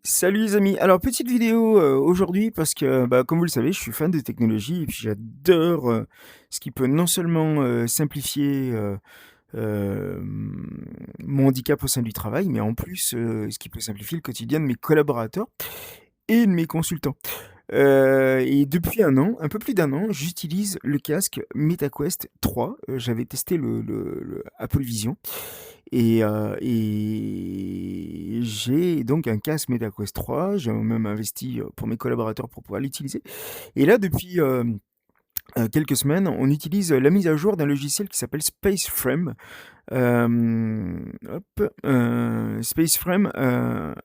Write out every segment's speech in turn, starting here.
Salut les amis. Alors petite vidéo aujourd'hui parce que comme vous le savez, je suis fan de technologie et puis j'adore ce qui peut non seulement simplifier mon handicap au sein du travail, mais en plus ce qui peut simplifier le quotidien de mes collaborateurs et de mes consultants. Et depuis un peu plus d'un an, j'utilise le casque MetaQuest 3. J'avais testé le Apple Vision et j'ai donc un casque MetaQuest 3. J'ai même investi pour mes collaborateurs pour pouvoir l'utiliser. Et là, depuis quelques semaines, on utilise la mise à jour d'un logiciel qui s'appelle SpaceFrame. SpaceFrame,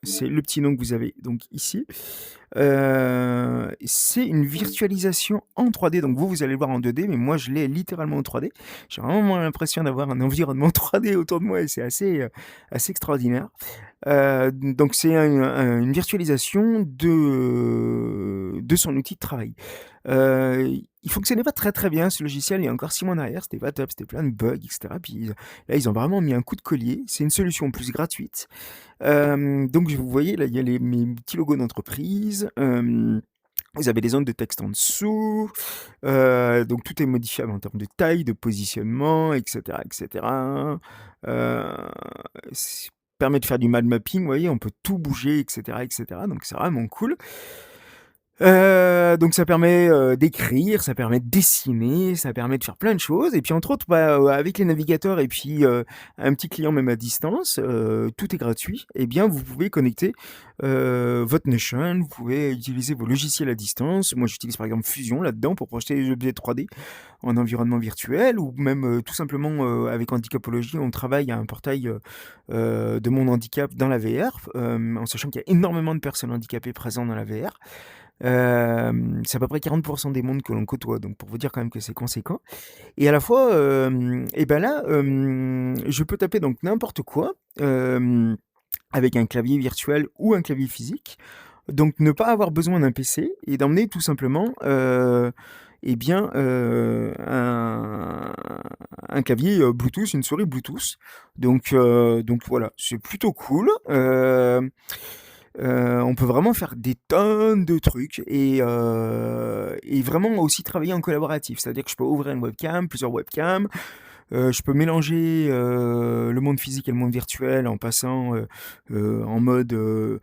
c'est le petit nom que vous avez donc ici. C'est une virtualisation en 3D. Donc vous allez le voir en 2D, mais moi je l'ai littéralement en 3D. J'ai vraiment l'impression d'avoir un environnement 3D autour de moi et c'est assez extraordinaire. Donc c'est une virtualisation de son outil de travail. Il fonctionnait pas très très bien ce logiciel il y a encore 6 mois en arrière, c'était pas top, c'était plein de bugs, etc. Puis là ils ont vraiment mis un coup de collier. C'est une solution en plus gratuite. Donc vous voyez là il y a mes petits logos d'entreprise. Vous avez des zones de texte en dessous, donc tout est modifiable en termes de taille, de positionnement, etc., etc. Permet de faire du mind mapping, vous voyez, on peut tout bouger, etc., etc. Donc c'est vraiment cool. Donc ça permet d'écrire, ça permet de dessiner, ça permet de faire plein de choses. Et puis entre autres, avec les navigateurs et puis un petit client même à distance, tout est gratuit. Et bien vous pouvez connecter votre Notion, vous pouvez utiliser vos logiciels à distance. Moi j'utilise par exemple Fusion là-dedans pour projeter des objets 3D en environnement virtuel ou même tout simplement avec Handicapologie, on travaille à un portail de mon handicap dans la VR, en sachant qu'il y a énormément de personnes handicapées présentes dans la VR. C'est à peu près 40% des mondes que l'on côtoie, donc pour vous dire quand même que c'est conséquent. Et à la fois, et ben là, je peux taper donc n'importe quoi, avec un clavier virtuel ou un clavier physique. Donc ne pas avoir besoin d'un PC et d'emmener tout simplement, eh bien, un clavier Bluetooth, une souris Bluetooth. Donc voilà, c'est plutôt cool. On peut vraiment faire des tonnes de trucs et vraiment aussi travailler en collaboratif. C'est-à-dire que je peux ouvrir une webcam, plusieurs webcams, je peux mélanger le monde physique et le monde virtuel en passant en mode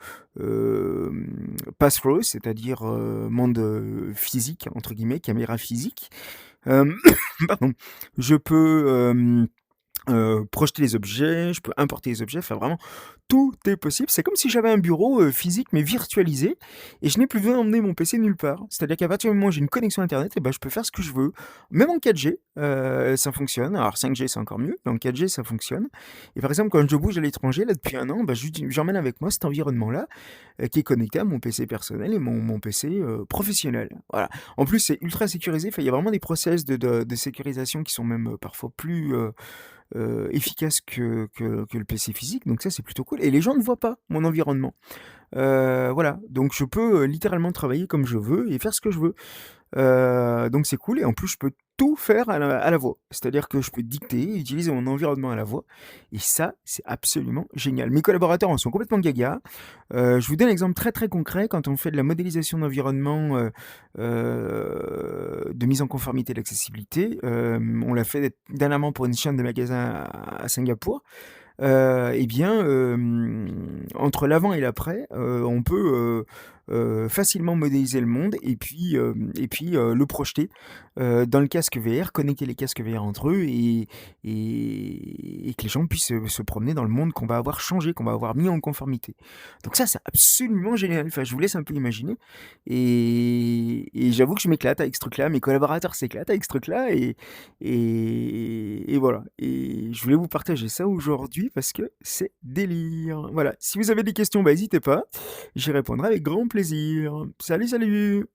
pass-through, c'est-à-dire monde physique, entre guillemets, caméra physique. Euh, Pardon. Je peux projeter les objets, je peux importer les objets, enfin vraiment tout est possible. C'est comme si j'avais un bureau physique mais virtualisé et je n'ai plus besoin d'emmener mon PC nulle part. C'est-à-dire qu'à partir du moment où j'ai une connexion internet, et ben, je peux faire ce que je veux. Même en 4G, ça fonctionne. Alors 5G c'est encore mieux, mais en 4G ça fonctionne. Et par exemple quand je bouge à l'étranger, là depuis un an, bah, j'emmène avec moi cet environnement-là qui est connecté à mon PC personnel et mon PC professionnel. Voilà. En plus c'est ultra sécurisé, enfin, il y a vraiment des process de sécurisation qui sont même parfois plus efficace que le PC physique, donc ça c'est plutôt cool. Et les gens ne voient pas mon environnement. Voilà, donc je peux littéralement travailler comme je veux et faire ce que je veux. Donc c'est cool et en plus je peux tout faire à la voix. C'est-à-dire que je peux dicter, utiliser mon environnement à la voix et ça, c'est absolument génial. Mes collaborateurs en sont complètement gaga. Je vous donne un exemple très très concret. Quand on fait de la modélisation d'environnement de mise en conformité d'accessibilité, on l'a fait dernièrement pour une chaîne de magasins à Singapour. Eh bien, entre l'avant et l'après, on peut facilement modéliser le monde et puis le projeter dans le casque VR, connecter les casques VR entre eux et que les gens puissent se promener dans le monde qu'on va avoir changé, qu'on va avoir mis en conformité. Donc ça, c'est absolument génial. Enfin, je vous laisse un peu imaginer. Et j'avoue que je m'éclate avec ce truc-là. Mes collaborateurs s'éclatent avec ce truc-là. Et voilà. Et je voulais vous partager ça aujourd'hui parce que c'est délire. Voilà. Si vous avez des questions, bah, n'hésitez pas. J'y répondrai avec grand plaisir. Salut, salut!